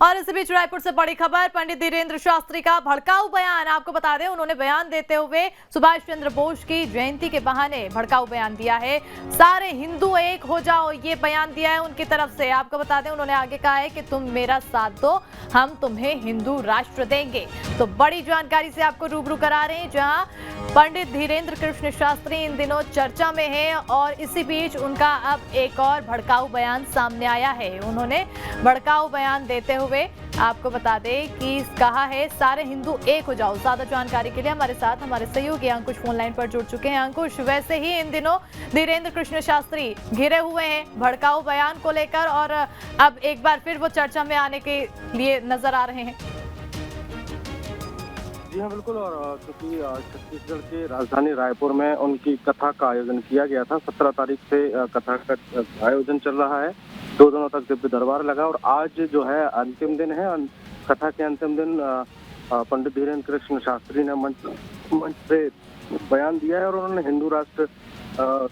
और इसी बीच रायपुर से बड़ी खबर, पंडित धीरेन्द्र शास्त्री का भड़काऊ बयान। आपको बता दें, उन्होंने बयान देते हुए सुभाष चंद्र बोस की जयंती के बहाने भड़काऊ बयान दिया है। सारे हिंदू एक हो जाओ, ये बयान दिया है उनकी तरफ से। आपको बता दें, उन्होंने आगे कहा है कि तुम मेरा साथ दो, हम तुम्हें हिंदू राष्ट्र देंगे। तो बड़ी जानकारी से आपको रूबरू करा रहे हैं, जहां पंडित धीरेन्द्र कृष्ण शास्त्री इन दिनों चर्चा में हैं और इसी बीच उनका अब एक और भड़काऊ बयान सामने आया है। उन्होंने भड़काऊ बयान देते हुए आपको बता दें कि कहा है सारे हिंदू एक हो जाओ। ज्यादा जानकारी के लिए हमारे साथ हमारे सहयोगी अंकुश फोन लाइन पर जुड़ चुके हैं। अंकुश, वैसे ही इन दिनों धीरेन्द्र कृष्ण शास्त्री घिरे हुए हैं भड़काऊ बयान को लेकर और अब एक बार फिर वो चर्चा में आने के लिए नजर आ रहे हैं। जी हाँ, बिल्कुल। और क्योंकि छत्तीसगढ़ के राजधानी रायपुर में उनकी कथा का आयोजन किया गया था। 17 तारीख से कथा का आयोजन चल रहा है। 2 दिनों तक दिव्य दरबार लगा और आज जो है अंतिम दिन है। कथा के अंतिम दिन पंडित धीरेन्द्र कृष्ण शास्त्री ने मंच से बयान दिया है और उन्होंने हिंदू राष्ट्र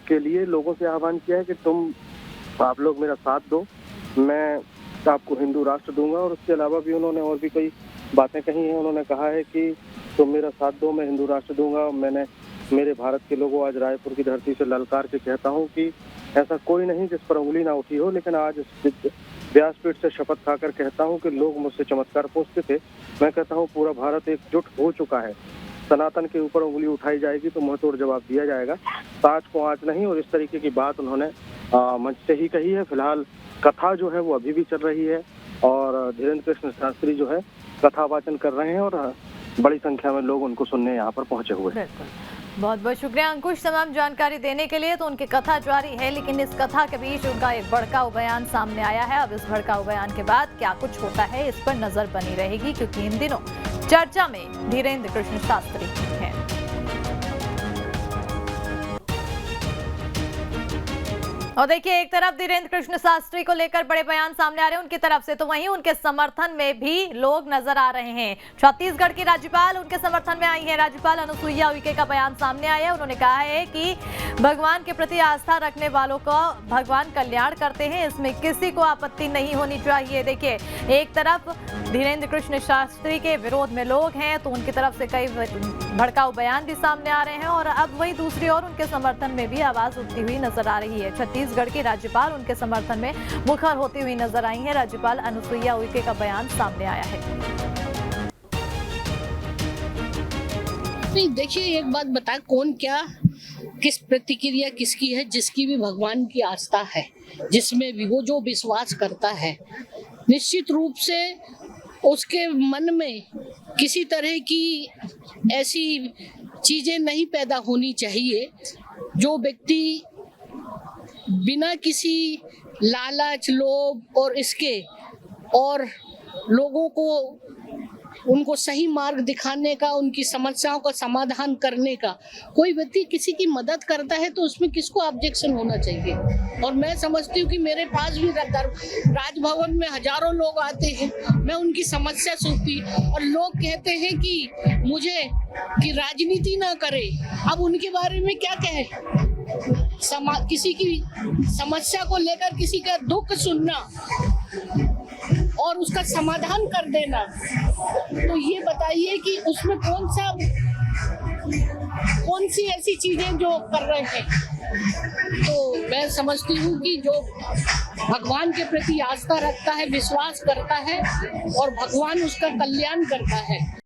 के लिए लोगों से आह्वान किया है कि आप लोग मेरा साथ दो, मैं आपको हिंदू राष्ट्र दूंगा। और उसके अलावा भी उन्होंने और भी कई बातें कही हैं। उन्होंने कहा है कि तुम मेरा साथ दो, मैं हिंदू राष्ट्र दूंगा। मैंने मेरे भारत के लोगों आज रायपुर की धरती से ललकार के कहता हूं कि ऐसा कोई नहीं जिस पर उंगली ना उठी हो, लेकिन आज व्यासपीठ से शपथ खाकर कहता हूं कि लोग मुझसे चमत्कार पूछते थे। मैं कहता हूं पूरा भारत एकजुट हो चुका है। सनातन के ऊपर उंगली उठाई जाएगी तो मुंहतोड़ जवाब दिया जाएगा, ताज को आंच नहीं। और इस तरीके की बात उन्होंने मंच से ही कही है। फिलहाल कथा जो है वो अभी भी चल रही है और धीरेन्द्र कृष्ण शास्त्री जो है कथा वाचन कर रहे हैं और बड़ी संख्या में लोग उनको सुनने यहाँ पर पहुंचे हुए हैं। बहुत बहुत शुक्रिया अंकुश तमाम जानकारी देने के लिए। तो उनकी कथा जारी है, लेकिन इस कथा के बीच उनका एक भड़काऊ बयान सामने आया है। अब इस भड़काऊ बयान के बाद क्या कुछ होता है, इस पर नजर बनी रहेगी, क्योंकि इन दिनों चर्चा में धीरेन्द्र कृष्ण शास्त्री हैं। और देखिए, एक तरफ धीरेन्द्र कृष्ण शास्त्री को लेकर बड़े बयान सामने आ रहे हैं उनकी तरफ से, तो वहीं उनके समर्थन में भी लोग नजर आ रहे हैं। छत्तीसगढ़ की राज्यपाल उनके समर्थन में आई है। राज्यपाल अनुसुईया उइके का बयान सामने आया है। उन्होंने कहा है कि भगवान के प्रति आस्था रखने वालों को भगवान कल्याण करते हैं, इसमें किसी को आपत्ति नहीं होनी चाहिए। देखिए, एक तरफ धीरेन्द्र कृष्ण शास्त्री के विरोध में लोग हैं, तो उनकी तरफ से कई भड़काऊ बयान भी सामने आ रहे हैं और अब वही दूसरी ओर उनके समर्थन में भी आवाज उठती हुई नजर आ रही है। छत्तीसगढ़ की राज्यपाल उनके समर्थन में मुखर होती हुई नजर आई है। राज्यपाल अनुसुईया उइके का बयान सामने आया है। नहीं, देखिए, एक बात बताए, कौन क्या किस प्रतिक्रिया किसकी है। जिसकी भी भगवान की आस्था है, जिसमें भी वो जो विश्वास करता है, निश्चित रूप से उसके मन में किसी तरह की ऐसी चीजें नहीं पैदा होनी चाहिए जो व्यक्ति बिना किसी लालच, लोभ और इसके और लोगों को उनको सही मार्ग दिखाने का, उनकी समस्याओं का समाधान करने का, कोई व्यक्ति किसी की मदद करता है तो उसमें किसको ऑब्जेक्शन होना चाहिए। और मैं समझती हूँ कि मेरे पास भी राजभवन में हजारों लोग आते हैं, मैं उनकी समस्या सुनती और लोग कहते हैं कि मुझे कि राजनीति ना करे। अब उनके बारे में क्या कहें, किसी की समस्या को लेकर किसी का दुख सुनना और उसका समाधान कर देना, तो ये बताइए कि उसमें कौन सी ऐसी चीजें जो कर रहे हैं। तो मैं समझती हूँ कि जो भगवान के प्रति आस्था रखता है, विश्वास करता है और भगवान उसका कल्याण करता है।